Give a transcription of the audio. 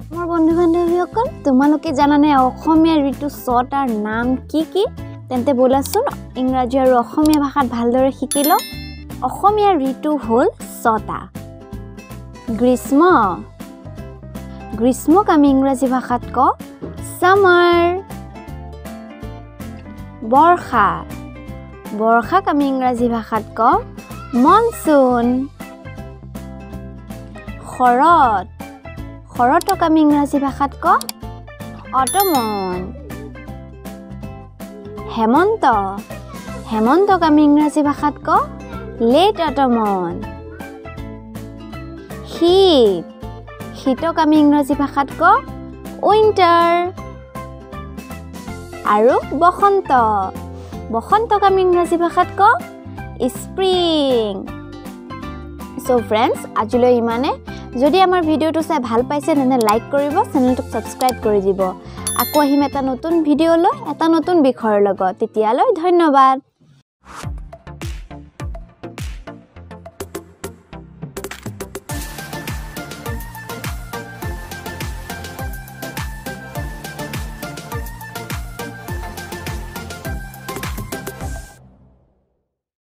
মোৰ বন্ধু-বান্ধৱীসকল তোমালোকে জানানে অসমীয়া ঋতু ছটাৰ নাম কি কি তেন্তে বলাচোন ইংৰাজী আৰু অসমীয়া ভাষাত ভালদৰে শিকি লওঁ অসমীয়া ঋতু হ'ল ছটা গ্ৰীষ্ম গ্ৰীষ্মক আমি ইংৰাজী ভাষাত কওঁ সামাৰ বৰ্ষা বৰ্ষাক আমি ইংৰাজী ভাষাত কওঁ মনসুন শৰৎ শৰতক আমি ইংৰাজী ভাষাত কওঁ অটমন হেমন্ত হেমন্তক আমি ইংৰাজী ভাষাত কওঁ লেট অটমন শীত শীতক আমি ইংৰাজী ভাষাত কওঁ উইন্টাৰ আৰু বসন্ত বসন্তক আমি ইংৰাজী ভাষাত কওঁ স্প্ৰিং সো ফ্ৰেন্ডছ আজিলৈ ইমানে যদি আমাৰ ভিডিওটো চাই ভাল পাইছে তেনে লাইক কৰিব চেনেলটোক সাবস্ক্ৰাইব কৰি দিব আকৌ আহিম এটা নতুন ভিডিও লৈ এটা নতুন বিষয়ৰ লগত তেতিয়ালৈ ধন্যবাদ